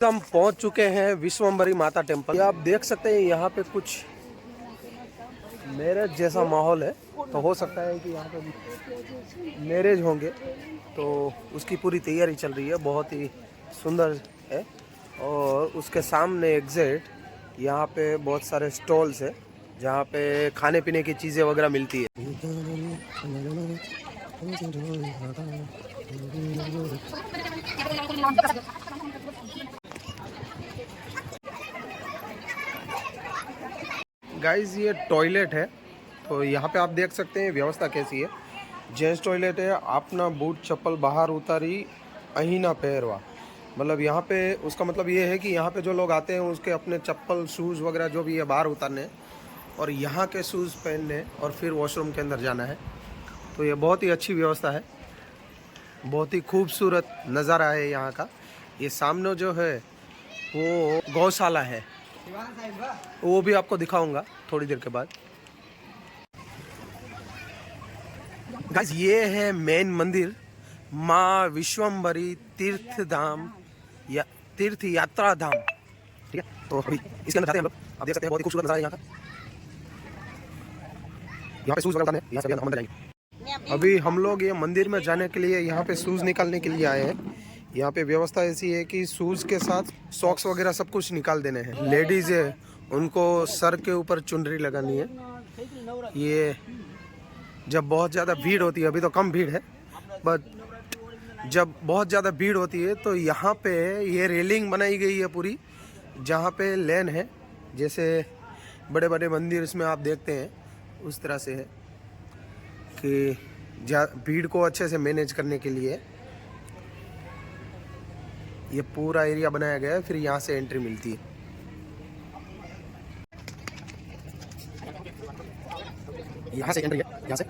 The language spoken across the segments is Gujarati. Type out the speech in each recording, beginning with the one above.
हम पहुंच चुके हैं विश्वम्भरी माता टेम्पल। आप देख सकते हैं यहाँ पे कुछ मैरिज जैसा माहौल है, तो हो सकता है कि यहाँ पे मैरिज होंगे, तो उसकी पूरी तैयारी चल रही है। बहुत ही सुंदर है। और उसके सामने एग्जैक्ट यहाँ पे बहुत सारे स्टॉल्स है जहाँ पे खाने पीने की चीज़ें वगैरह मिलती है। गाइस ये टॉयलेट है, तो यहाँ पे आप देख सकते हैं व्यवस्था कैसी है। जेंट्स टॉयलेट है। अपना बूट चप्पल बाहर उतारी अहीना पहरवा, मतलब यहाँ पे उसका मतलब ये है कि यहाँ पे जो लोग आते हैं उसके अपने चप्पल शूज़ वगैरह जो भी है बाहर उतारने और यहाँ के शूज़ पहनने और फिर वॉशरूम के अंदर जाना है। तो ये बहुत ही अच्छी व्यवस्था है, बहुत ही खूबसूरत नज़ारा है यहाँ का। ये सामने जो है वो गौशाला है, वो भी आपको दिखाऊंगा थोड़ी देर के बाद। गाइस ये है मेन मंदिर, माँ विश्वम्भरी तीर्थ धाम या तीर्थ यात्रा धाम, ठीक है। तो अभी इसके अंदर जाते हैं हम लोग। आप देख सकते हैं बहुत ही खूबसूरत नज़ारा है यहाँ का। यहाँ पे शूज़ वगैरह उतारने, यहाँ से हम अंदर जाएंगे। अभी हम लोग ये मंदिर में जाने के लिए यहाँ पे शूज़ निकालने के लिए आए हैं। यहाँ पे व्यवस्था ऐसी है कि शूज़ के साथ सॉक्स वगैरह सब कुछ निकाल देने हैं। लेडीज़ है उनको सर के ऊपर चुनरी लगानी है। ये जब बहुत ज़्यादा भीड़ होती है, अभी तो कम भीड़ है, बट जब बहुत ज़्यादा भीड़ होती है तो यहाँ पे ये रेलिंग बनाई गई है पूरी, जहाँ पे लेन है, जैसे बड़े बड़े मंदिर इसमें आप देखते हैं उस तरह से है कि भीड़ को अच्छे से मैनेज करने के लिए ये पूरा एरिया बनाया गया है। फिर यहाँ से एंट्री मिलती है। यहाँ से एंट्री है, यहाँ से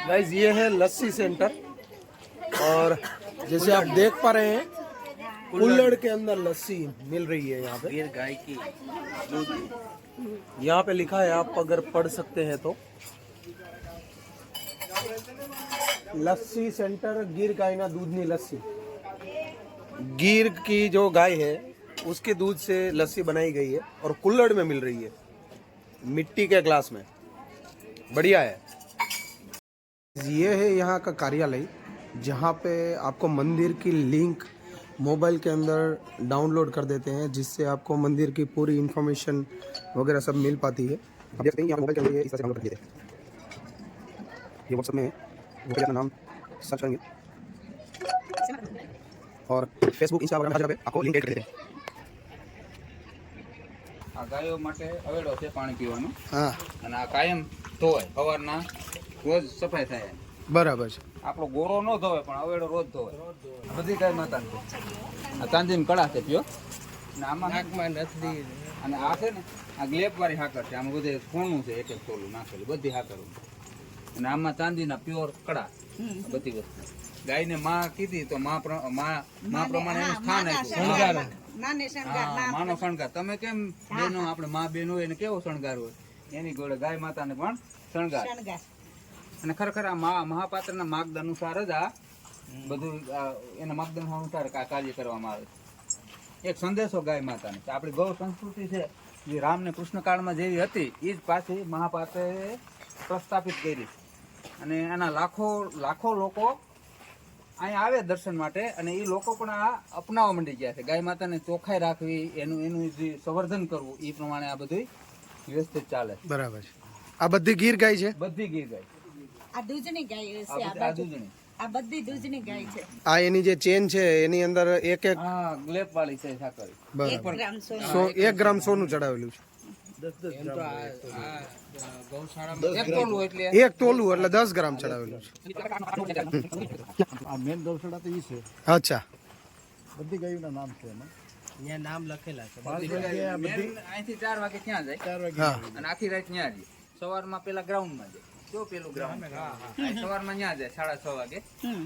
गाइस ये है लस्सी सेंटर, और जैसे आप देख पा रहे हैं कुल्हड़ के अंदर लस्सी मिल रही है। यहाँ पे गिर गाय की दूध, यहाँ पे लिखा है, आप अगर पढ़ सकते हैं तो, लस्सी सेंटर गिर गाय ना दूधनी लस्सी। गिर की जो गाय है उसके दूध से लस्सी बनाई गई है और कुल्हड़ में मिल रही है, मिट्टी के ग्लास में। बढ़िया है। ये है यहाँ का कार्यालय, जहाँ पे आपको मंदिर की लिंक मोबाइल के अंदर डाउनलोड कर देते हैं, जिससे आपको मंदिर की पूरी इन्फॉर्मेशन वगैरह सब मिल पाती है। आप देखते हैं यहाँ मोबाइल के अंदर इस तरह से डाउनलोड कर दिए थे। ये व्हाट्सएप में है, वो अपना नाम सर्च करेंगे और फेसबुक इंस्टाग्राम हर जगह पे आपको लिंक ऐड कर देते हैं। આ ગાયો માટે અવેડો છે પાણી પીવાનું, હા, અને આ કાયમ ધોવાય, સવારના રોજ સફાઈ થાય. બરાબર છે. આપણો ગોરો ન ધોવાય પણ અવેડો રોજ ધોવાય. બધી ગાય માતા આ ચાંદીની કડા છે પીઓ, અને આમાં નાકમાં નથી, અને આ છે ને આ ગ્લેપવાળી હાકર છે, આમાં બધે સોનું છે, એક એક તોલું નાખેલું, બધી હાકર, અને આમાં ચાંદીના પ્યોર કડા, બધી વસ્તુ. ગાયને માં કીધી તો માં પ્રમાણે એનું સ્થાન આપ્યું. માનો શણગાર તમે કેમ બેનો, આપણે માં બેન હોય એને કેવો શણગાર હોય, એની જોડે ગાય માતાને પણ શણગાર. અને ખરેખર આ મહાપાત્રના માર્ગ અનુસાર જ આ બધું એના માર્ગ અનુસાર કાર્ય કરવામાં આવે છે. એક સંદેશો ગાય માતાને, આપણી ગૌ સંસ્કૃતિ છે જે રામ ને કૃષ્ણ કાળમાં જેવી હતી એ જ પાછી મહાપાત્રે પ્રસ્થાપિત કરી. અને એના લાખો લોકો અહીંયા આવે દર્શન માટે, અને એ લોકો પણ આ અપનાવવા માંડી ગયા છે. ગાય માતાને ચોખ્ખાઈ રાખવી, એનું જે સંવર્ધન કરવું, એ પ્રમાણે આ બધું વ્યવસ્થિત ચાલે છે. બરાબર છે. આ બધી ગીર ગાય છે? બધી ગીર ગાય. આ દૂધની ગાય છે. આ દૂધની. આ બધી દૂધની ગાય છે. આ એની જે ચેન છે એની અંદર એક હા, ગ્લેપ વાળી છે સાકર. 1 ગ્રામ સોનું. 1 ગ્રામ સોનું ચડાવેલું છે. એક તોલું એટલે 1 તોલું એટલે 10 ગ્રામ ચડાવેલું છે. આ મેન ગૌશાળા તો ઈ છે. અચ્છા. બધી ગાયોના નામ છે એમાં. અહીંયા નામ લખેલા છે. 5 વાગે આ બધી અહીંથી 4 વાગે ત્યાં જાય 4 વાગે હા. અને આખી રાત ત્યાં જાય. સવારમાં પેલા ગ્રાઉન્ડમાં જાય. જો પેલું ગ્રાઉન્ડ સવારમાં ત્યાં જાય 6:30 વાગે,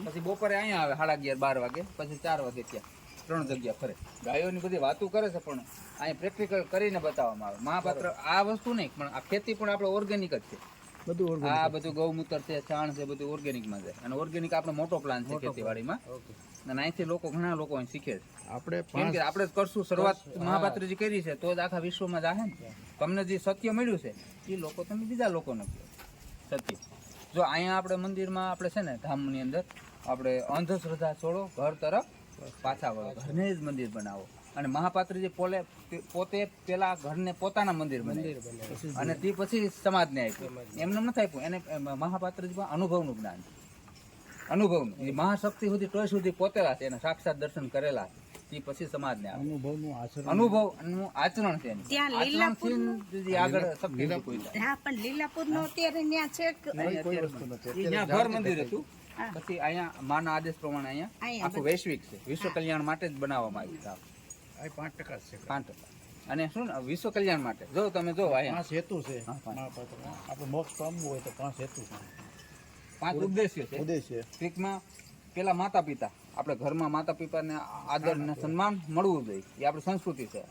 પછી બપોરે અહીંયા આવે 11:30 12 વાગે, પછી 4 વાગે ત્યાં 3 જગ્યા ફરે. ગાયોની બધી વાતો કરે છે પણ અહીંયા પ્રેક્ટિકલ કરીને બતાવવામાં આવે. મહાપાત્ર આ વસ્તુ નહીં, પણ આ ખેતી પણ આપણે ઓર્ગેનિક જ છે. બધું organic. આ બધું ગૌમૂત્ર છે, છાણ છે, બધું ઓર્ગેનિકમાં જાય. અને ઓર્ગેનિક આપણો મોટો પ્લાન છે ખેતીવાડીમાં. અને અહીંથી ઘણા લોકો અહીં શીખે છે. આપણે કેમ કે આપણે જ કરશું, શરૂઆત મહાપાત્રજી કરી છે તો જ આખા વિશ્વમાં જાહે ને. તમને જે સત્ય મળ્યું છે એ લોકો તમે બીજા લોકોને કહો સત્ય. જો અહીંયા આપણે મંદિરમાં આપણે છે ને ધામની અંદર આપણે અંધશ્રદ્ધા છોડો, ઘર તરફ પાછા વળો, ઘરને જ મંદિર બનાવો. અને મહાપાત્રજી પોતે પેલા ઘરને પોતાના મંદિર બનાવ્યું અને તે પછી સમાજને આપ્યું. એમને નથી આપ્યું. એને મહાપાત્રજીમાં અનુભવનું જ્ઞાન છે. અનુભવનું મહાશક્તિ સુધી ટોય સુધી પોતેલા છે, એને સાક્ષાત દર્શન કરેલા છે. તે પછી સમાજને આવે. અનુભવનું આચરણ. અનુભવનું આચરણ છે એનું. ત્યાં આચરણથી જ આગળ શક્તિ કોઈ હા, પણ લીલાપુર નો અત્યારે ત્યાં છે કે ત્યાં ઘર મંદિર હતું. પછી અહીંયા માના આદેશ પ્રમાણે અહીંયા અહીંયા આખું વૈશ્વિક છે, વિશ્વ કલ્યાણ માટે જ બનાવવામાં આવ્યું છે આ. આ 5% છે. 5%. અને શું ને વિશ્વ કલ્યાણ માટે જો તમે જો અહીંયા 5 હેતુ છે હા, 5. મહાપાત્રમાં. આપણે મોક્ષ પામવું હોય તો 5 હેતુ છે. 5 ઉદ્દેશ્યો છે. ઉદ્દેશ્ય ટૂંકમાં પેલા માતા પિતા, આપણે ઘરમાં માતા પિતાને આદર અને સન્માન મળવું જોઈએ, એ આપણી સંસ્કૃતિ છે.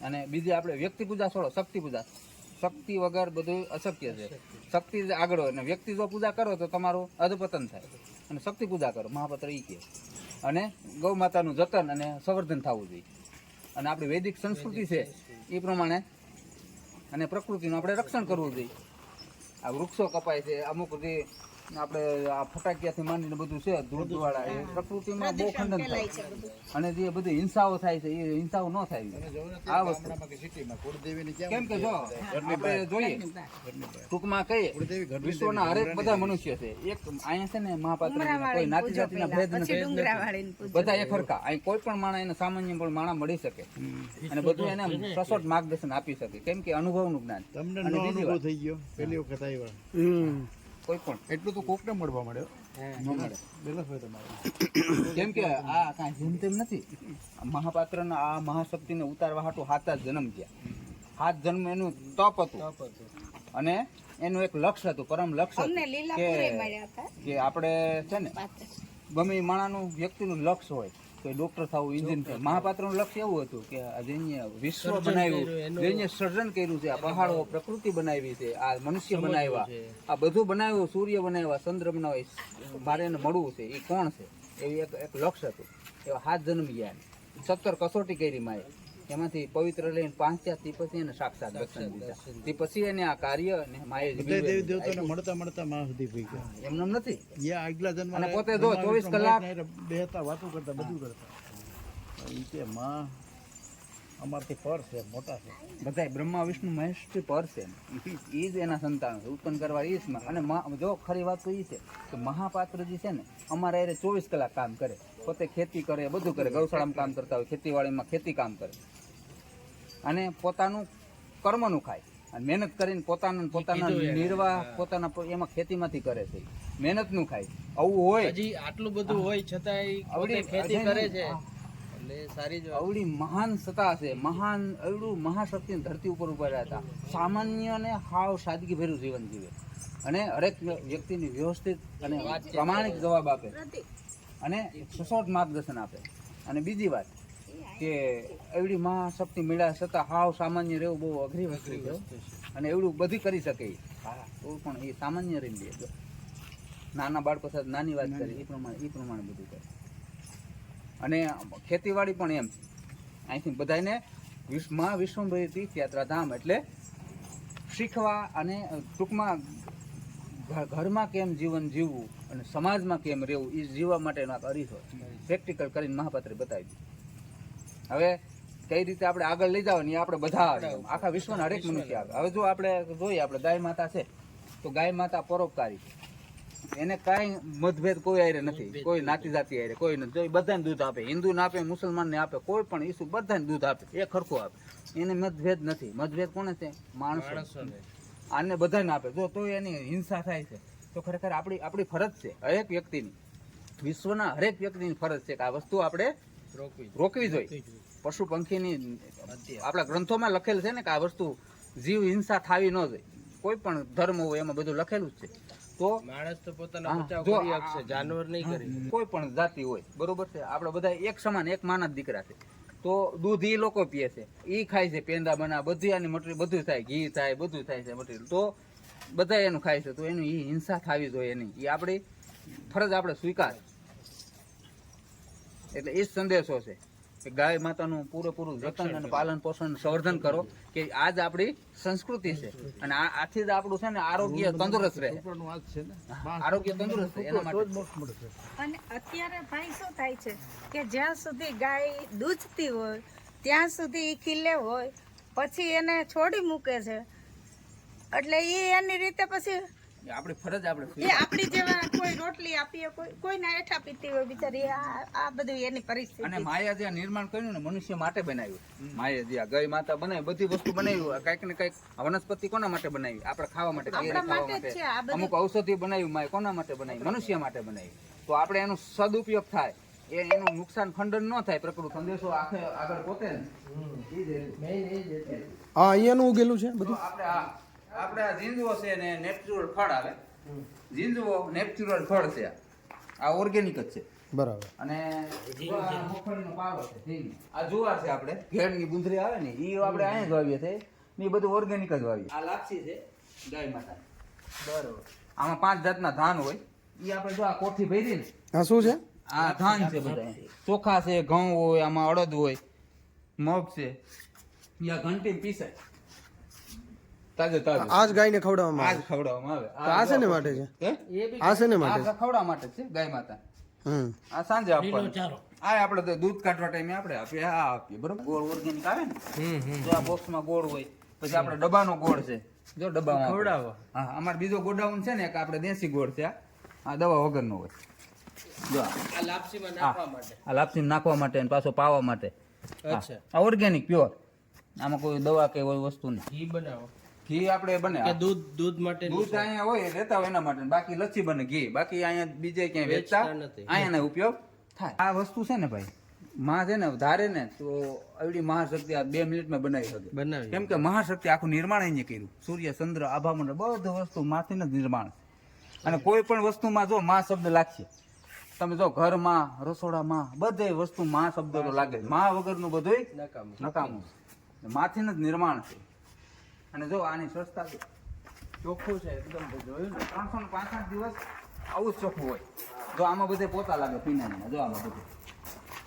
અને બીજી આપણે વ્યક્તિ પૂજા છોડો, શક્તિ પૂજા. શક્તિ વગર બધું અશક્ય છે. શક્તિ જ આગળ હોય, અને વ્યક્તિ જો પૂજા કરો તો તમારું અધપતન થાય. અને શક્તિ પૂજા કરો, મહાપાત્ર એ કહે. અને ગૌ માતાનું જતન અને સંવર્ધન થવું જોઈએ. અને આપણી વૈદિક સંસ્કૃતિ છે એ પ્રમાણે અને પ્રકૃતિનું આપણે રક્ષણ કરવું જોઈએ. આ વૃક્ષો કપાય છે, અમુક જે આપણે આ ફટાકિયાથી માંડીને બધું છે ધૂળવાળા, એ પ્રકૃતિમાં બહુ ખંડન થાય છે. અને જે બધી હિંસાઓ થાય છે એ હિંસાઓ ન થાય. આ વસ્તુ સિટીમાં કુળદેવીની કેમ કે જો આપણે જોઈએ ટૂંકમાં કહીએ વિશ્વના હરેક બધા મનુષ્ય છે એક. અહીંયા છે ને મહાપાત્ર કોઈ નાતી જાતિના ભેદ નથી, બધા એક સરખા. અહીં કોઈ પણ માણસ એને સામાન્ય પણ માણસ મળી શકે અને બધું એને સચોટ માર્ગદર્શન આપી શકે, કેમ કે અનુભવનું જ્ઞાન. તમને અને નો બીજી અનુભવ વાત, થઈ ગયો પહેલી વખત આવ્યા કોઈ પણ એટલું તો કોકને મળવા મળ્યો. ન મળે. બેલેન્સ હોય તમારે. કેમ કે આ કાંઈ જેમ તેમ નથી. મહાપાત્રના આ મહાશક્તિને ઉતારવા હાટુ 7 જન્મ થયા. 7 જન્મ એનું તપ હતું અને એનું એક લક્ષ્ય હતું, પરમ લક્ષ્ય અમને હતું લીલાપુરે મળ્યા હતા. કે આપણે છે ને ગમે એ માણસનું વ્યક્તિનું લક્ષ્ય હોય કે ડોક્ટર થવું, ઇન્જિન થવું. મહાપાત્રનું લક્ષ્ય એવું હતું કે જેને વિશ્વ બનાવ્યું, જેને સર્જન કર્યું છે, આ પહાડો પ્રકૃતિ બનાવી છે, આ મનુષ્ય બનાવ્યા, આ બધું બનાવ્યું, સૂર્ય બનાવ્યા, ચંદ્ર બનાવ્યા, મારે એને મળવું છે, એ કોણ છે, એવું એક લક્ષ્ય હતું. એવા 7 જન્મ ગયા. 17 કસોટી કરી માએ, એમાંથી પવિત્ર લઈને 5 થયા. તે પછી એને સાક્ષાત દર્શન દીધા. તે પછી એને આ કાર્ય અને માએ બધા દેવી દેવતાને મળતા મળતા માં સુધી પી ગયા. એમને નથી. યા આગલા જન્મ અને પોતે જો 24 કલાક બેહતા વાતો કરતા બધું કરતા. ઈ કે માં અમારથી પર છે, મોટા છે. બધાય બ્રહ્મા વિષ્ણુ મહેશ થી પર છે. એ જ એના સંતાન છે, ઉત્પન્ન કરવા એ જ માં. અને જો ખરી વાત તો એ છે કે મહાપાત્રજી છે ને અમારા એ 24 કલાક કામ કરે, પોતે ખેતી કરે, બધું કરે, ગૌશાળામાં કામ કરતા હોય, ખેતીવાડીમાં ખેતી કામ કરે અને પોતાનું કર્મનું ખાય અને મહેનત કરીને પોતાના નિર્વાહ પોતાના એમાં ખેતીમાંથી કરે છે, મહેનતનું ખાય. આવું હોય હજી આટલું બધું હોય છતાંય પોતે ખેતી કરે છે એટલે સારી જ વાત. આવડી મહાન સત્તા છે, મહાન એવડું મહાશક્તિ ધરતી ઉપર ઉભા રહ્યા હતા. સામાન્ય ને હાવ સાદગી ભર્યું જીવન જીવે અને હરેક વ્યક્તિની વ્યવસ્થિત અને પ્રામાણિક જવાબ આપે અને સચોટ માર્ગદર્શન આપે. અને બીજી વાત કે એવડી મહાશક્તિ મળ્યા છતાં હાવ સામાન્ય રહેવું બહુ અઘરી વસ્તુ છે અને એવડું બધી કરી શકે. હા, તો પણ એ સામાન્ય રહી લે. નાના બાળકો સાથે નાની વાત કરી એ પ્રમાણે બધું કરે. અને ખેતીવાડી પણ એમ અહીંથી બધાને વિશ્વભરી તીર્થયાત્રા ધામ એટલે શીખવા અને ટૂંકમાં ઘરમાં કેમ જીવન જીવવું અને સમાજમાં કેમ રહેવું એ જીવવા માટેનો આ અરીસો પ્રેક્ટિકલ કરીને મહાપાત્રે બતાવી દીધું. હવે કઈ રીતે આપણે આગળ લઈ જાવ ને એ આપણે બધા આખા વિશ્વના હરેક મનુષ્ય આવે. હવે જો આપણે જોઈએ આપણે ગાય માતા છે તો ગાય માતા પરોપકારી છે. એને કાંઈ મતભેદ કોઈ આરે નથી, કોઈ નાતી જાતિ આરે કોઈ નથી. જો એ બધાને દૂધ આપે, હિન્દુ ને આપે, મુસલમાન ને આપે, કોઈ પણ ઈસુ બધાને દૂધ આપે, એ ખરખું આપે. એને મતભેદ નથી. મતભેદ કોને છે? માણસો. આને બધાને આપે. જો તો એની હિંસા થાય છે તો ખરેખર આપણી ફરજ છે હરેક વ્યક્તિની, વિશ્વના હરેક વ્યક્તિની ફરજ છે કે આ વસ્તુ આપણે રોકવી જોઈએ. પશુ પંખીની આપણા ગ્રંથોમાં લખેલ છે ને કે આ વસ્તુ જીવ હિંસા થાવી ન જોઈએ. કોઈ પણ ધર્મ હોય એમાં બધું લખેલું જ છે. તો માણસ તો પોતાનો બચાવ કરી શકશે, જાનવર નહીં કરી. કોઈ પણ જાતિ હોય, બરોબર છે, આપણે બધા એક સમાન એક માના જ દીકરા છે. તો દૂધ એ લોકો પીએ છે, એ ખાય છે, પેંડા બના બધી આની મટીરિયલ બધું થાય, ઘી થાય, બધું થાય છે મટીરિયલ. તો બધા એનું ખાય છે તો એનું એ હિંસા થાવી જોઈએ નહીં. એ આપણી ફરજ આપણે સ્વીકાર. એટલે એ જ સંદેશો છે કે ગાય માતાનું પૂરેપૂરું જતન અને પાલન પોષણ સંવર્ધન કરો કે આજ આપણી સંસ્કૃતિ છે અને આથી જ આપણું છે ને આરોગ્ય તંદુરસ્ત રહે. આરોગ્ય તંદુરસ્ત રહે એના માટે. અને અત્યારે ભાઈ શું થાય છે કે જ્યાં સુધી ગાય દૂધતી હોય ત્યાં સુધી એ ખીલે હોય, પછી એને છોડી મૂકે છે. એટલે એ એની રીતે પછી આપણી ફરજ આપણે એ આપણી જેવા કોઈ રોટલી આપીએ, કોઈના હેઠા પીતી હોય બિચારી. આ બધું એની પરિસ્થિતિ. અને માયા જે નિર્માણ કર્યું ને મનુષ્ય માટે બનાવ્યું. માયા જે ગાય માતા બનાવી, બધી વસ્તુ બનાવી, કઈક ને કઈક વનસ્પતિ કોના માટે બનાવી? આપણે ખાવા માટે, આપણા માટે જ છે આ બધું. અમુક ઔષધિ બનાવી માય કોના માટે બનાવી? મનુષ્ય માટે બનાવી. તો આપણે એનો સદુપયોગ થાય, એનું નુકસાન ખંડન ન થાય, પ્રકૃતિ સંદેશો આખે આગળ પોતે હા અહીંયાનું ઉગેલું છે બધું. આપણે આ ઝીંઝવો છે ને નેચરલ ફળ આવે. ઝીંઝવો નેચરલ ફળ છે, આ ઓર્ગેનિક જ છે. બરાબર. અને મગફળીનો પાલો છે ઝીંગ. આ જુવાર છે, આપણે ઘેડની ગુંદરી આવે ને એ આપણે અહીંયા જ વાવીએ છે ને, એ બધું ઓર્ગેનિક જ વાવીએ. આ લાપસી છે ગાય માતા. બરાબર. આમાં 5 જાતના ધાન હોય. એ આપણે જો આ કોઠી ભરી ને, આ શું છે? આ ધાન છે બધા. ચોખા છે, ઘઉં હોય, આમાં અડદ હોય, મગ છે. આ ઘંટી પીસાય તાજે તાજે. આજ ગાયને ખવડાવવામાં આજ ખવડાવવામાં આવે. તો આ છે ને માટે છે? હે? આ છે ને માટે? આ ખવડાવવા માટે છે ગાય માતા. આ સાંજે આપવાનું. આ આપણે તો દૂધ કાઢવા ટાઈમે આપણે આપીએ, આ આપીએ. બરોબર. ગોળ ઓર્ગેનિક આવે ને, જો આ બોક્સમાં ગોળ હોય, પછી આપણે ડબ્બાનો ગોળ છે, જો ડબ્બામાં ખવડાવો. હા, અમારે બીજો ગોડાઉન છે ને એક આપણે દેશી ગોળ છે. આ દવા વગરનો હોય. જો આ લાપસીમાં નાખવા માટે. આ લાપસી નાખવા માટે અને પાછો પાવા માટે. અચ્છા. આ ઓર્ગેનિક પ્યોર. આમાં કોઈ દવા કે કોઈ વસ્તુ નહીં. ઘી બનાવો ઘી આપણે બને કે દૂધ માટે દૂધ અહીંયા હોય રહેતા હોય એના માટે, બાકી લચ્છી બને ઘી. બાકી અહીંયા બીજે ક્યાંય વેચતા નથી. અહીંયાનો ઉપયોગ થાય. આ વસ્તુ છે ને ભાઈ, માં છે ને ધારે ને તો એવડી મહાશક્તિ આ 2 મિનિટમાં બનાવી શકે. બનાવી. કેમ કે મહાશક્તિ આખું નિર્માણ અહીંયા કર્યું. સૂર્ય, ચંદ્ર, આભામંડળ બધું વસ્તુ માંથી જ નિર્માણ. અને કોઈ પણ વસ્તુમાં જો માં શબ્દ લાગશે, તમે જો ઘરમાં, રસોડામાં, બધે વસ્તુ માં શબ્દ તો લાગે. માં વગરનું બધું નકામું છે. માથી જ નિર્માણ છે. અને જો આની સ્વચ્છતા ચોખ્ખું છે એકદમ. જોયું ને 365 દિવસ આવું જ ચોખ્ખું હોય. જો આમાં બધે પોતા લાગે પીનામાં, જો આમાં બધું.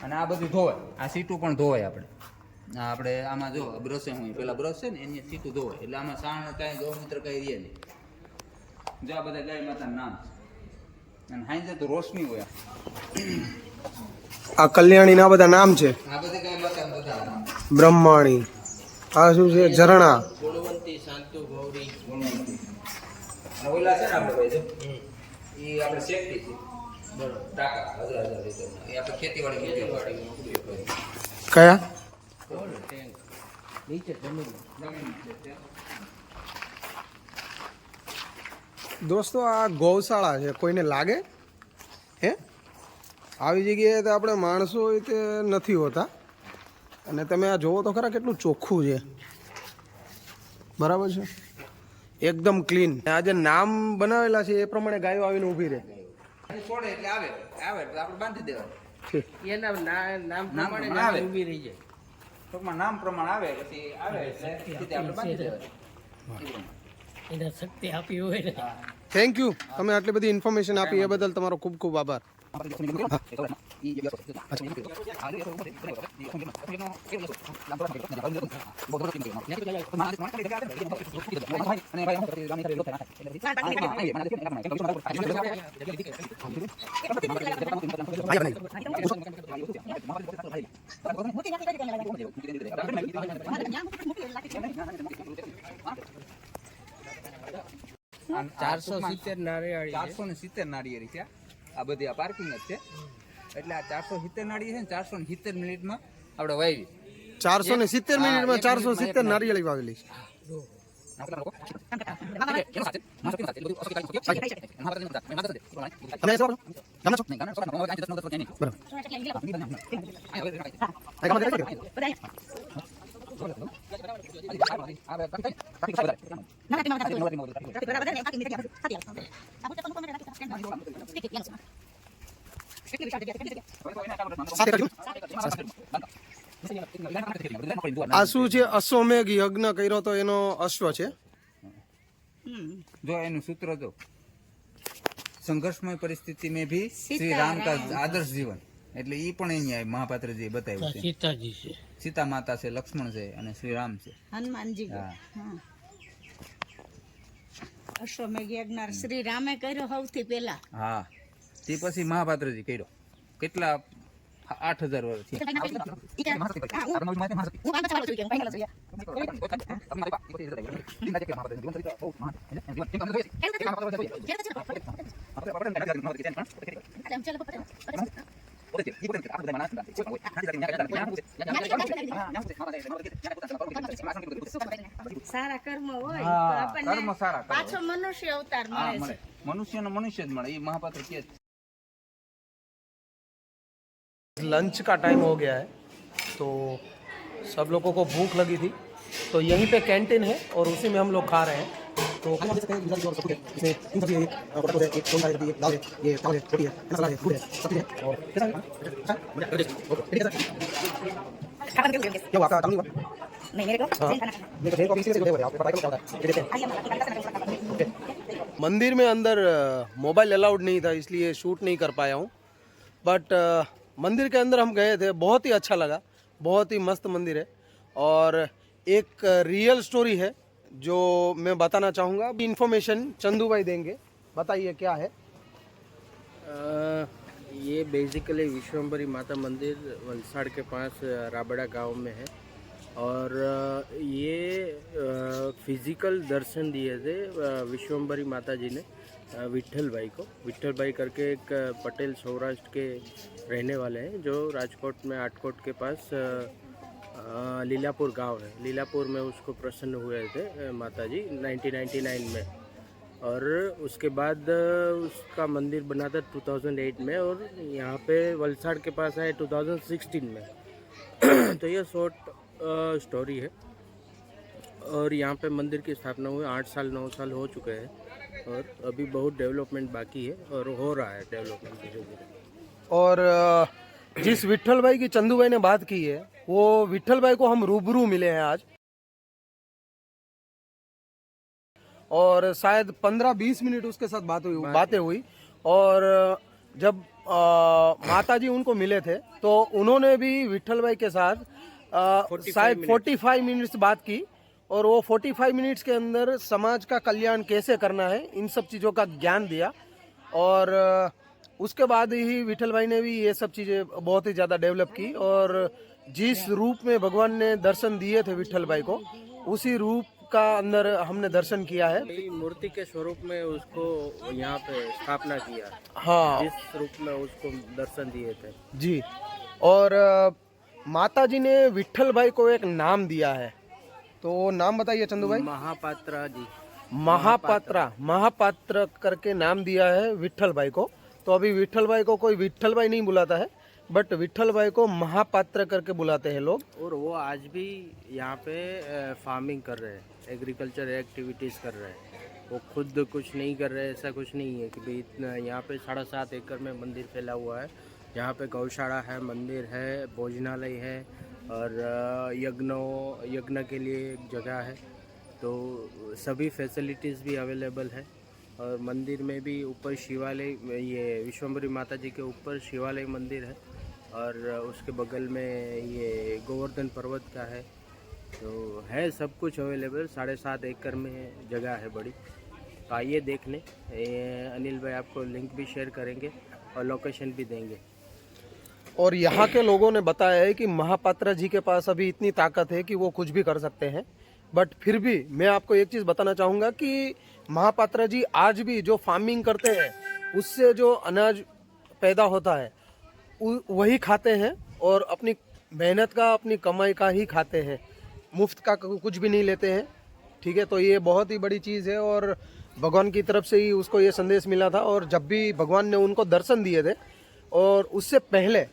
અને આ બધું ધોવાય. આ સીટું પણ ધોવાય. આપણે આમાં જો બ્રશે હોય, પેલા બ્રશ છે ને એની સીટું ધોવાય. એટલે આમાં સાણ કાંઈ ગૌમૂત્ર કાંઈ રહે નહીં. જો આ બધા ગાય માતાનું નામ છે. અને હાઈ તો રોશની હોય. આ કલ્યાણી ના બધા નામ છે. આ બધા ગાય માતાનું બધા નામ. બ્રહ્માણી. આ શું છે? ઝરણા. ગુણવંતી, શાંતુ, ગૌરી. અને ઓલા છે ને આપણે ભાઈ જો એ આપણે શેકતી છે. બરોબર. ટાકા 1000 લીટરના. એ આપણે ખેતીવાડીમાં ઉપયોગ કરીએ. કયા? ટેન્ક નીચે જમીન છે. દોસ્તો આ ગૌશાળા છે. કોઈને લાગે હે આવી જગ્યાએ તો આપણે માણસો હોય તે નથી હોતા. અને તમે આ જોવો તો ખરા કેટલું ચોખ્ખું છે. બરાબર છે, એકદમ ક્લીન. આ જે નામ બનાવેલા છે એ પ્રમાણે ગાયો આવીને ઊભી રહે. છોડે એટલે આવે એટલે આપણે બાંધી દેવાનું. એના નામ પ્રમાણે આવે. ગાય ઊભી રહી જાય. ટૂંકમાં નામ પ્રમાણે આવે પછી આવે એટલે સીધે આપણે બાંધી દેવાનું. એને શક્તિ આપી હોય ને. હા. થેન્ક યુ, તમે આટલી બધી ઇન્ફોર્મેશન આપી એ બદલ તમારો ખૂબ ખૂબ આભાર. ચારસો 470 નારિયેળી 470 નાળિયેરી છે. આ બધી આ પાર્કિંગ જ છે. એટલે આ 470 નાળિયેરી છે ને 470 મિનિટમાં આપણે વાવી. 470 મિનિટમાં 470 નારિયેળી વાવેલી છે. તમે શું આ શું છે? અશ્વમેઘ યજ્ઞ કર્યો તો એનો અશ્વ છે. जो एनु सूत्र जो संघर्षमय परिस्थिति में भी श्री राम का आदर्श जीवन એટલે ઈ પણ અહીંયા મહાપાત્રજી બતાવ્યું છે. સીતાજી છે, સીતા માતા છે, લક્ષ્મણ છે અને શ્રી રામ છે. હનુમાનજી અશ્વમેઘ યજ્ઞ શ્રી રામે કર્યો સૌથી પહેલા. હા, તે પછી મહાપાત્રજી કર્યો. કેટલા 8000 વર્ષ સારા કર્મ હોય હા, તો આપણને કર્મ સારા કરો. પાછો મનુષ્ય અવતાર મળે છે. મનુષ્યનો મનુષ્ય જ મળે. એ મહાપાત્ર કે लंच का टाइम हो गया है तो सब लोगों को भूख लगी थी, तो यहीं पे कैंटीन है और उसी में हम लोग खा रहे हैं. तो इसमें तीन सब्जी है, एक पोटैटो है, एक सोन है, एक दाल है, ये चावल है, रोटी है, सलाद है, दूध है, सब्जी है और कैसा है? क्या हुआ? आपका काम नहीं हुआ? नहीं मेरे को हाँ, मेरे को ट्रेन को किसी से जुड़े हुए हैं, आप पता नहीं क्या होता है, ये देखते हैं. मंदिर में अंदर मोबाइल अलाउड नहीं था, इसलिए शूट नहीं कर पाया हूँ. बट मंदिर के अंदर हम गए थे, बहुत ही अच्छा लगा, बहुत ही मस्त मंदिर है. और एक रियल स्टोरी है जो मैं बताना चाहूँगा. इन्फॉर्मेशन चंदू भाई देंगे, बताइए क्या है. ये बेसिकली विश्वम्भरी माता मंदिर वलसाड़ के पास राबड़ा गांव में है. और ये फिजिकल दर्शन दिए थे विश्वम्भरी माता जी ने विट्ठल भाई को. विट्ठल भाई करके एक पटेल सौराष्ट्र के रहने वाले हैं जो राजकोट में आटकोट के पास लीलापुर गांव है. लीलापुर में उसको प्रसन्न हुए थे माता जी 1999 में. और उसके बाद उसका मंदिर बना था 2008 में और यहाँ पे वलसाड़ के पास आए 2016 में. तो ये शॉर्ट स्टोरी है. और यहाँ पे मंदिर की स्थापना हुई 8 साल 9 साल हो चुके हैं और अभी बहुत डेवलपमेंट बाकी है और हो रहा है डेवलपमेंट धीरे धीरे. और जिस विट्ठल भाई की चंदू भाई ने बात की है, वो विट्ठल भाई को हम रूबरू मिले हैं आज. और शायद 15-20 मिनट उसके साथ बातें हुई. और जब माता जी उनको मिले थे तो उन्होंने भी विट्ठल भाई के साथ शायद 45 मिनट्स बात की. और वो 45 मिनट्स के अंदर समाज का कल्याण कैसे करना है इन सब चीज़ों का ज्ञान दिया. और उसके बाद ही विट्ठल भाई ने भी ये सब चीज़ें बहुत ही ज़्यादा डेवलप की. और जिस रूप में भगवान ने दर्शन दिए थे विट्ठल भाई को, उसी रूप का अंदर हमने दर्शन किया है. मूर्ति के स्वरूप में उसको यहाँ पे स्थापना किया. हाँ जिस रूप में उसको दर्शन दिए थे जी. और माता जी ने विट्ठल भाई को एक नाम दिया है, तो नाम बताइए चंदू भाई. महापात्रा जी. महापात्र करके नाम दिया है विट्ठल भाई को. तो अभी विट्ठल भाई को कोई विट्ठल भाई नहीं बुलाता है, बट विट्ठल भाई को महापात्र करके बुलाते हैं लोग. और वो आज भी यहाँ पे फार्मिंग कर रहे हैं, एग्रीकल्चर एक्टिविटीज़ कर रहे हैं. वो खुद कुछ नहीं कर रहे, ऐसा कुछ नहीं है कि भाई इतना. यहाँ पे 7.5 एकड़ में मंदिर फैला हुआ है. यहाँ पे गौशाला है, मंदिर है, भोजनालय है और यज्ञ के लिए एक जगह है. तो सभी फैसिलिटीज़ भी अवेलेबल है और मंदिर में भी ऊपर शिवालय, ये विश्वम्भरी माता जी के ऊपर शिवालय मंदिर है और उसके बगल में ये गोवर्धन पर्वत का है। तो है सब कुछ अवेलेबल, 7.5 एकड़ में जगह है बड़ी। तो आइए देखने, अनिल भाई आपको लिंक भी शेयर करेंगे और लोकेशन भी देंगे। और यहाँ के लोगों ने बताया है कि महापात्रा जी के पास अभी इतनी ताकत है कि वो कुछ भी कर सकते हैं। बट फिर भी मैं आपको एक चीज़ बताना चाहूँगा कि महापात्रा जी आज भी जो फार्मिंग करते हैं उससे जो अनाज पैदा होता है वही खाते हैं और अपनी मेहनत का, अपनी कमाई का ही खाते हैं, मुफ्त का कुछ भी नहीं लेते हैं। ठीक है, तो ये बहुत ही बड़ी चीज़ है और भगवान की तरफ से ही उसको ये संदेश मिला था। और जब भी भगवान ने उनको दर्शन दिए थे और उससे पहले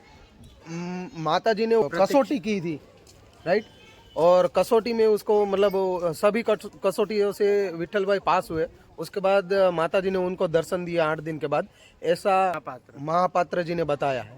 माता जी ने कसौटी की थी, राइट, और कसौटी में उसको मतलब सभी कसौटियों से विठल भाई पास हुए। उसके बाद माता जी ने उनको दर्शन दिया 8 दिन के बाद, ऐसा महापात्र जी ने बताया है।